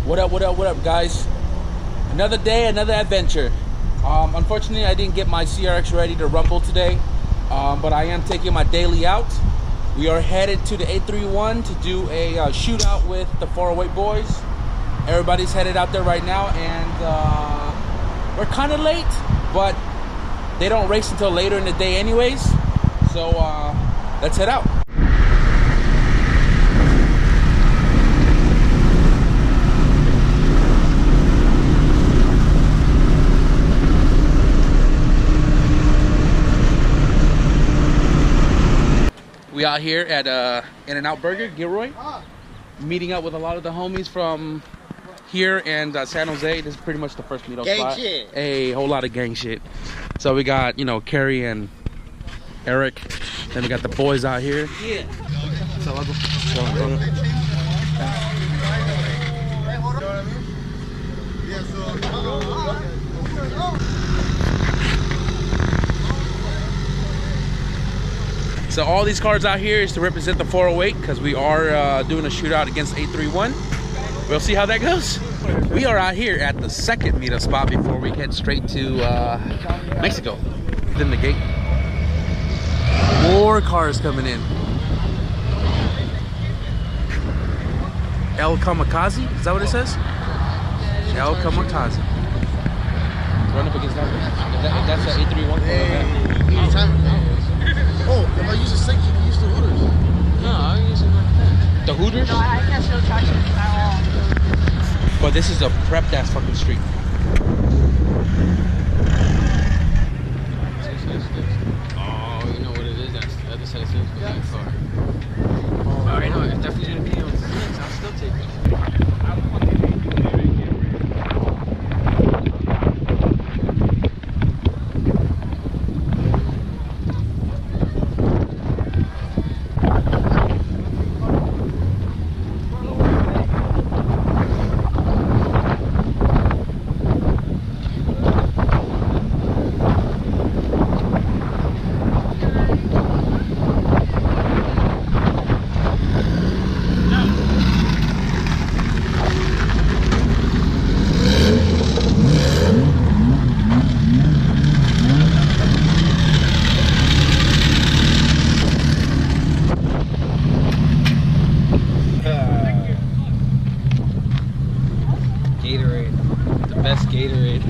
What up, guys? Another day, another adventure. Unfortunately, I didn't get my CRX ready to rumble today, but I am taking my daily out. We are headed to the 831 to do a shootout with the 408 boys. Everybody's headed out there right now, and we're kind of late, but they don't race until later in the day anyways. So let's head out. We out here at In-N-Out Burger, Gilroy, meeting up with a lot of the homies from here and San Jose. This is pretty much the first meetup spot. Shit. A whole lot of gang shit. So we got, you know, Kerry and Eric. Then we got the boys out here. Yeah. So all these cars out here is to represent the 408 because we are doing a shootout against 831. We'll see how that goes. We are out here at the second meetup spot before we head straight to Mexico. Then the gate. More cars coming in. El Kamikaze? Is that what it says? El Kamikaze. Run up against that one. If that's the 831. Oh, if I use a sink, you can use the Hooters. No, I'm using the Hooters? No, I can't show traction at all. But this is a prepped ass fucking street. Oh, you know what it is? That's the other side of the car. Alright, no, it's definitely gonna be on 6. I'll still take it. Gatorade. The best Gatorade.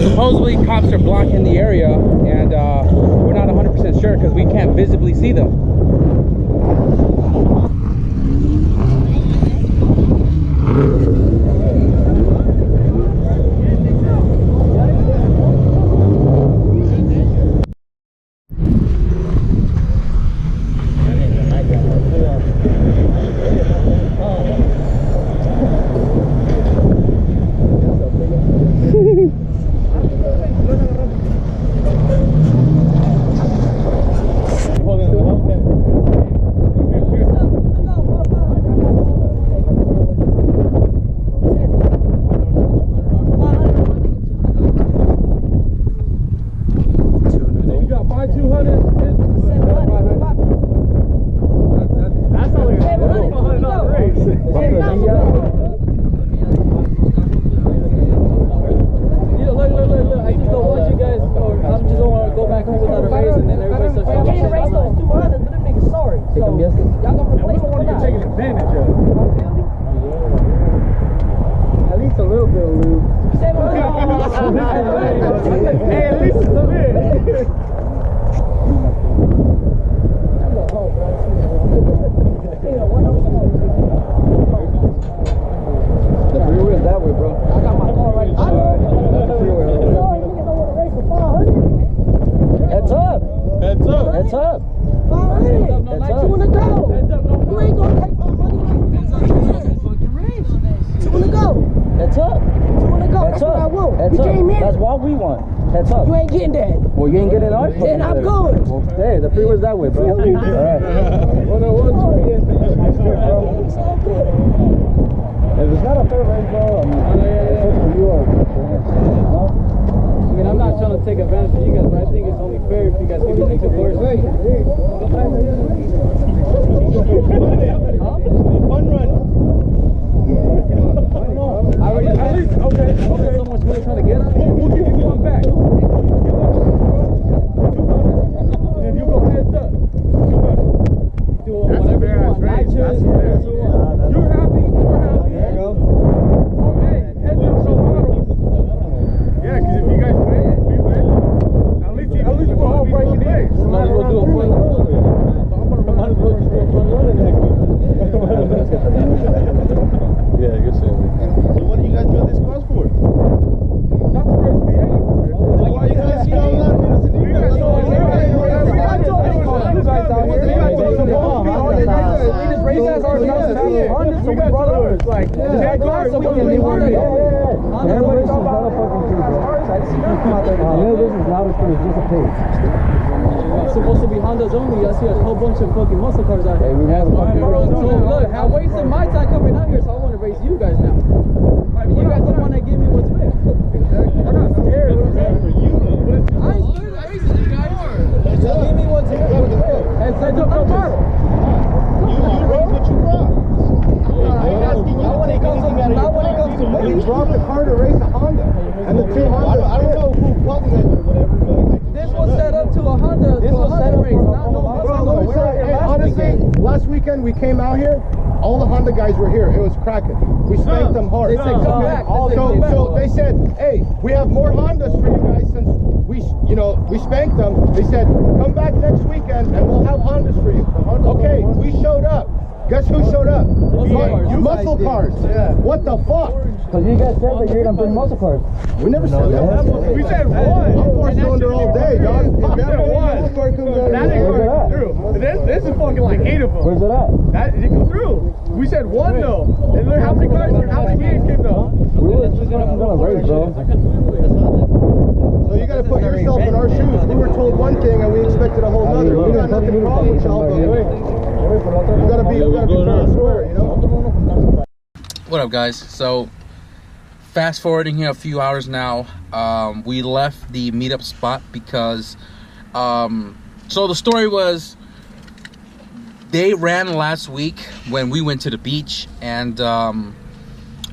Supposedly cops are blocking the area, and we're not 100% sure because we can't visibly see them. That's what we want. Heads up. You ain't getting that. Well, you ain't getting ours? Then I'm good. Well, hey, the freeway's that way, bro. All right. If it's not a fair rate, bro, I mean, it's for you or no? I mean, I'm not trying to take advantage of you guys, but I think it's only fair if you guys give me 2 cars. One run. I already at least, okay. So much money trying to get on. We'll give you one back. And you go heads up. Do whatever you want. I choose. You're happy. We're happy. There you go. Okay, heads up, no bottle. Yeah, because if you guys win, we win. At least we're all breaking in. Might as well do a fun run. Might as well just do a fun run in there. cars. Everybody talking about a fucking two, bro. This is loud as shit. It's just a page. It's supposed to be Hondas only. I see a whole bunch of fucking muscle cars out here. Hey, we have a fucking So look, I wasted my time coming out here, so I want to race you guys now. You guys don't want to give me what's fair. We're not scared. What I'm saying for you, though. I ain't scared of racing you guys. Just give me what's fair. And send up no matter. You raise what you brought. Not when it comes to money. You brought the car to race a Honda. And the two Hondas. I don't know who plugged that or whatever, but This was set up to a Honda. This was set up race, not no muscle. Honestly, last weekend we came out here. All the Honda guys were here. It was cracking. We spanked them hard. They said, come back. So they said, hey, we have more Hondas for you guys since we spanked them. They said, come back next weekend and we'll have Hondas for you. Okay, we showed up. Guess who showed up? Muscle cars. Yeah. What the fuck? Because you guys said that you're gonna bring muscle cars. We never said that. We said one. I'm four cylinder all day, dog. We said one. That ain't going through. This is fucking like 8 of them. Where's it at? That didn't go through. We said one though. And look how many cars, how many games came though. We were just gonna race, bro. So you gotta put yourself in our shoes. We were told one thing and we expected a whole nother. We got nothing wrong with y'all, but you gotta be fair and square, you know? What up, guys? So fast forwarding here a few hours now, we left the meetup spot because so the story was they ran last week when we went to the beach, and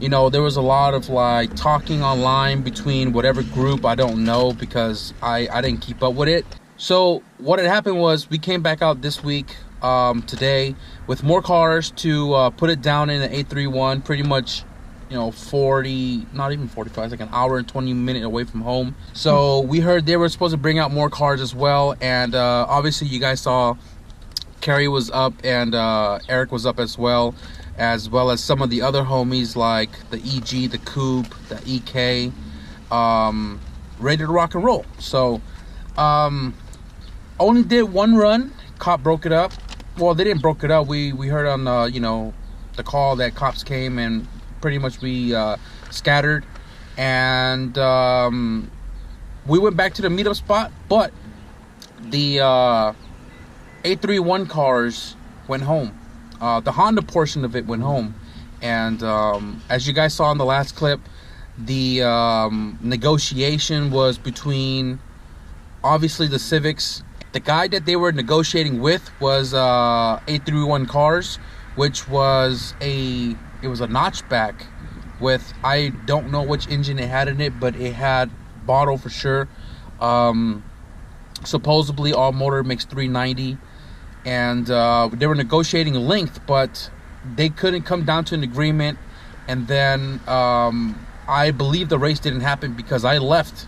you know, there was a lot of like talking online between whatever group, I don't know, because I didn't keep up with it. So what had happened was we came back out this week, today, with more cars to put it down in an 831, pretty much, you know, 40, not even 45, like an hour and 20 minutes away from home. So we heard they were supposed to bring out more cars as well, and obviously you guys saw Carrie was up and Eric was up as well as some of the other homies like the EG, the Coupe, the EK, ready to rock and roll. So only did one run. Cop broke it up. Well, they didn't broke it up. We heard on you know, the call that cops came, and pretty much we scattered, and we went back to the meetup spot, but the 831 cars went home. The Honda portion of it went home, and as you guys saw in the last clip, the negotiation was between obviously the Civics. The guy that they were negotiating with was 831 cars, which was it was a notchback with, I don't know which engine it had in it, but it had bottle for sure. Supposedly all motor makes 390, and they were negotiating length, but they couldn't come down to an agreement. And then I believe the race didn't happen because I left.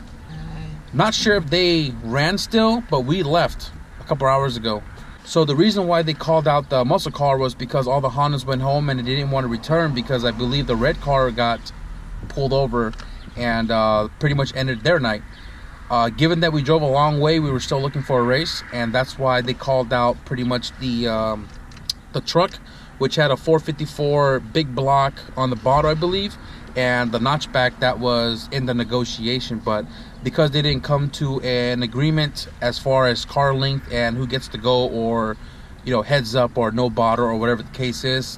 Not sure if they ran still, but we left a couple hours ago. So the reason why they called out the muscle car was because all the Hondas went home and they didn't want to return, because I believe the red car got pulled over and pretty much ended their night. Given that we drove a long way, we were still looking for a race, and that's why they called out pretty much the truck, which had a 454 big block on the bottom, I believe, and the notchback that was in the negotiation. But because they didn't come to an agreement as far as car length and who gets to go, or, you know, heads up or no bottle or whatever the case is,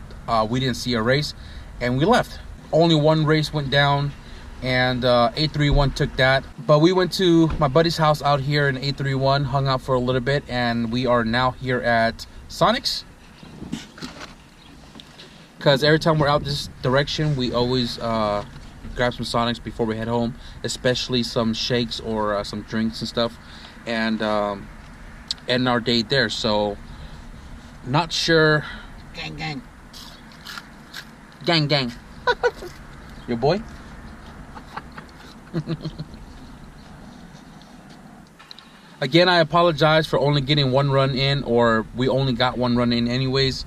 we didn't see a race and we left. Only one race went down, and 831 took that. But we went to my buddy's house out here in 831, hung out for a little bit, and we are now here at Sonic's, because every time we're out this direction we always grab some Sonics before we head home, especially some shakes or some drinks and stuff, and end our day there. So not sure. Gang your boy. Again, I apologize for only getting one run in, or we only got one run in anyways,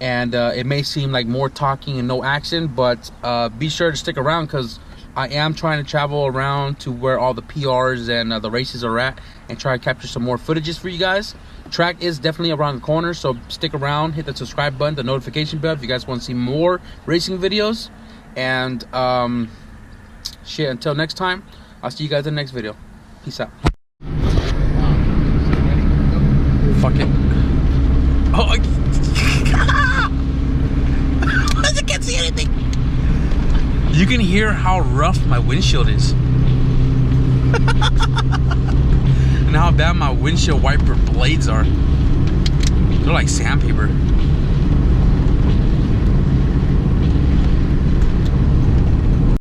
and it may seem like more talking and no action, but be sure to stick around, because I am trying to travel around to where all the PRs and the races are at, and try to capture some more footages for you guys. Track is definitely around the corner, so stick around, hit the subscribe button, the notification bell if you guys want to see more racing videos, And shit, until next time, I'll see you guys in the next video. Peace out. Fuck it. Oh, I can't see anything. You can hear how rough my windshield is. And how bad my windshield wiper blades are. They're like sandpaper.